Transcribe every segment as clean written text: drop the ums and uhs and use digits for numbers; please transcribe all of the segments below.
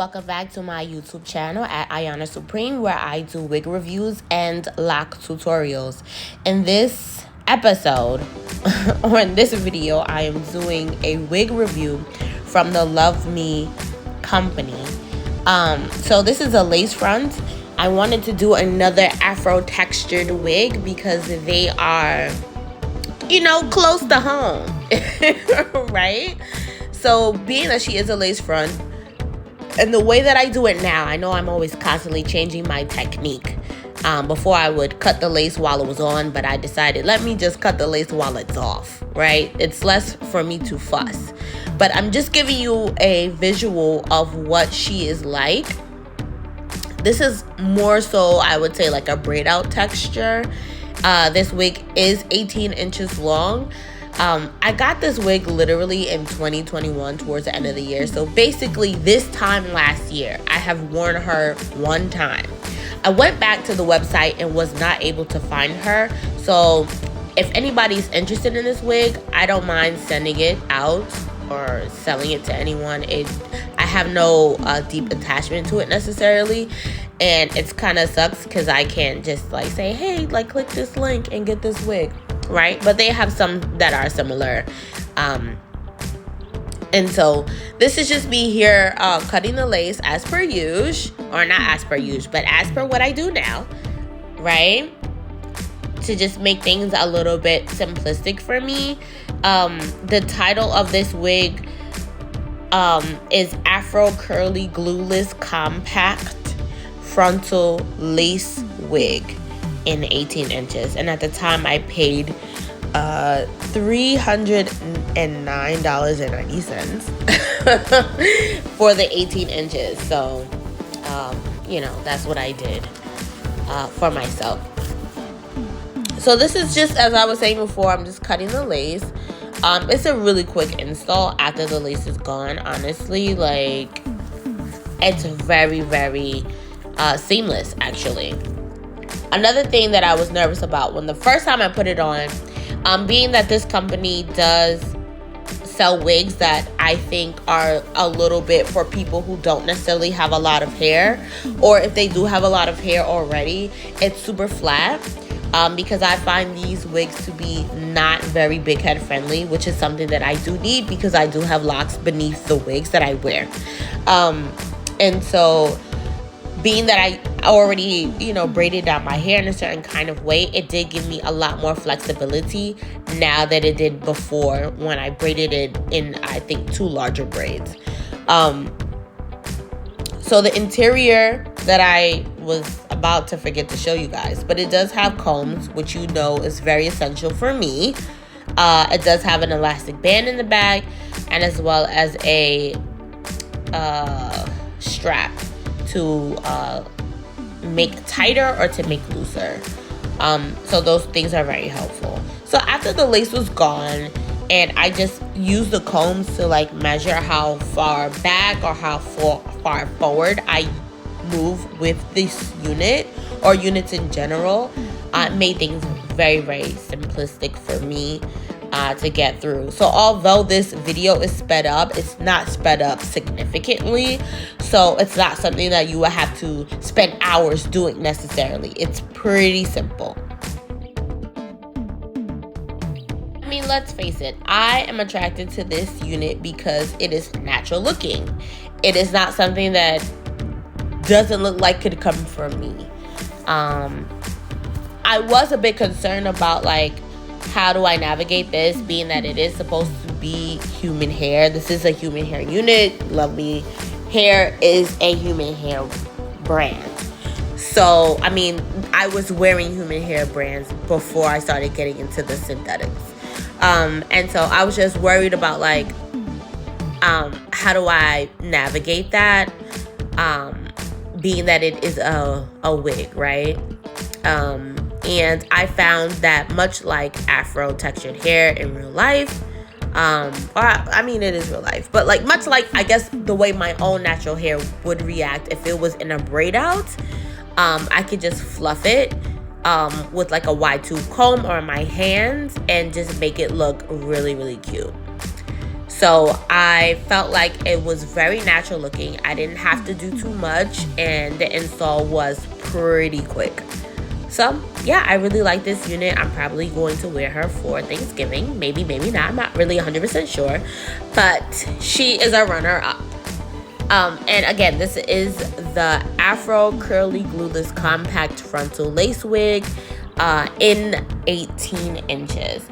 welcome back to my YouTube channel at Ayana Supreme, where I do wig reviews and lock tutorials. In this episode, or in this video, I am doing a wig review from the LuvMe company. So this is a lace front. I wanted to do another Afro textured wig because they are, close to home, right? So being that she is a lace front, and the way that I do it now, I know I'm always constantly changing my technique. Before I would cut the lace while it was on, but I decided, let me just cut the lace while it's off, right? It's less for me to fuss. But I'm just giving you a visual of what she is like. This is more so, I would say, like a braid out texture. This wig is 18 inches long. I got this wig literally in 2021 towards the end of the year. So basically this time last year, I have worn her one time. I went back to the website and was not able to find her. So if anybody's interested in this wig, I don't mind sending it out or selling it to anyone. I have no deep attachment to it necessarily. And it's kind of sucks because I can't just like say, hey, like click this link and get this wig. Right, but they have some that are similar, and so this is just me here cutting the lace as per usual, or not as per usual, but as per what I do now, right? To just make things a little bit simplistic for me. The title of this wig is Afro Curly Glueless Compact Frontal Lace Wig in 18 inches, and at the time I paid $309.90 for the 18 inches. So that's what I did for myself. So this is just, as I was saying before, I'm just cutting the lace. It's a really quick install after the lace is gone. Honestly, like, it's very, very seamless actually. Another thing that I was nervous about when the first time I put it on, being that this company does sell wigs that I think are a little bit for people who don't necessarily have a lot of hair, or if they do have a lot of hair already, it's super flat, because I find these wigs to be not very big head friendly, which is something that I do need because I do have locks beneath the wigs that I wear. And so being that I already, braided out my hair in a certain kind of way, it did give me a lot more flexibility now that it did before when I braided it in, I think, 2 larger braids. So the interior that I was about to forget to show you guys, but it does have combs, which is very essential for me. It does have an elastic band in the back, and as well as a strap to make tighter or to make looser. So those things are very helpful. So after the lace was gone, and I just used the combs to like measure how far back or how far forward I move with this unit or units in general, made things very, very simplistic for me to get through. So although this video is sped up, it's not sped up significantly. So it's not something that you will have to spend hours doing necessarily. It's pretty simple. I mean, let's face it, I am attracted to this unit because it is natural looking. It is not something that doesn't look like could come from me. I was a bit concerned about like, how do I navigate this, being that it is supposed to be human hair. This is a human hair unit. LuvMe Hair is a human hair brand. So, I mean, I was wearing human hair brands before I started getting into the synthetics. And so I was just worried about like, how do I navigate that? Being that it is a wig, right? And I found that much like Afro textured hair in real life, it is real life, but like much like, I guess, the way my own natural hair would react if it was in a braid out, I could just fluff it with like a wide tooth comb or my hands and just make it look really, really cute. So I felt like it was very natural looking. I didn't have to do too much, and the install was pretty quick. So yeah, I really like this unit. I'm probably going to wear her for Thanksgiving. Maybe, maybe not. I'm not really 100% sure. But she is a runner-up. And again, this is the Afro Curly Glueless Compact Frontal Lace Wig in 18 inches.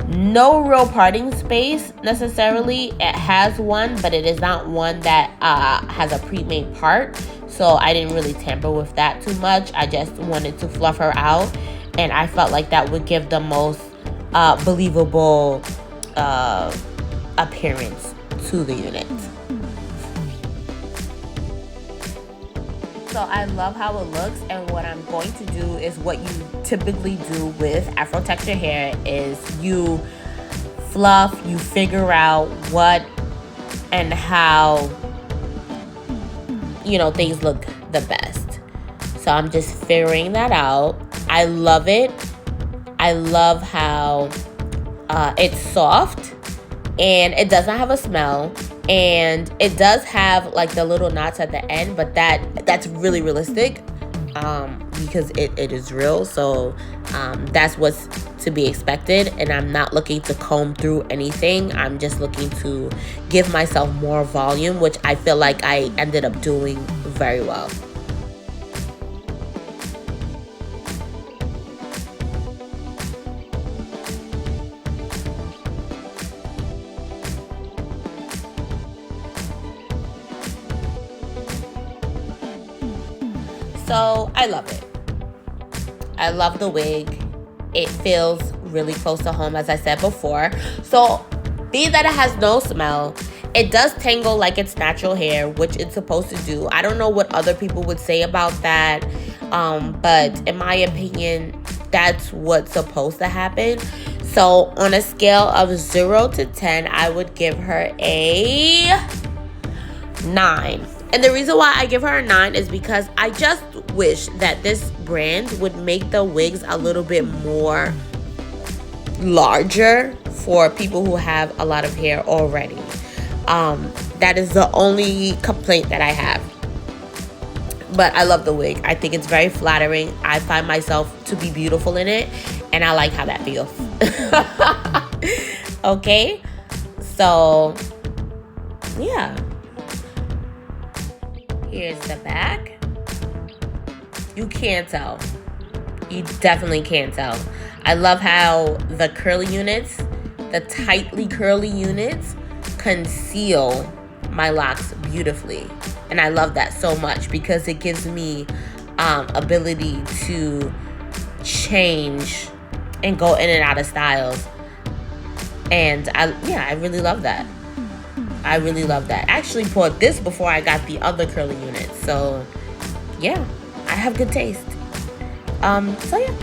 No real parting space necessarily. It has one, but it is not one that has a pre-made part. So I didn't really tamper with that too much. I just wanted to fluff her out, and I felt like that would give the most believable appearance to the unit. So I love how it looks, and what I'm going to do is what you typically do with Afro texture hair is you fluff, you figure out what and how, you know, things look the best. So I'm just figuring that out. I love it. I love how it's soft and it does not have a smell. And it does have like the little knots at the end, but that's really realistic because it is real. So that's what's to be expected. And I'm not looking to comb through anything. I'm just looking to give myself more volume, which I feel like I ended up doing very well. So I love it. I love the wig. It feels really close to home, as I said before. So being that it has no smell, it does tangle like it's natural hair, which it's supposed to do. I don't know what other people would say about that, but in my opinion, that's what's supposed to happen. So on a scale of 0 to 10, I would give her a 9. And the reason why I give her a 9 is because I just wish that this brand would make the wigs a little bit more larger for people who have a lot of hair already. That is the only complaint that I have. But I love the wig. I think it's very flattering. I find myself to be beautiful in it, and I like how that feels. Okay? So, yeah. Here's the back. You can't tell. You definitely can't tell. I love how the curly units, the tightly curly units, conceal my locks beautifully. And I love that so much because it gives me ability to change and go in and out of styles. And I really love that. I really love that. I actually bought this before I got the other curly units. So, yeah, I have good taste. So yeah.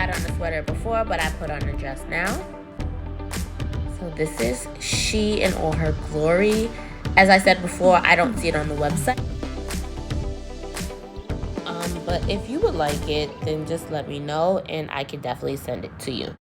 had on a sweater before, but I put on a dress now. So this is she in all her glory. As I said before, I don't see it on the website. But if you would like it, then just let me know and I can definitely send it to you.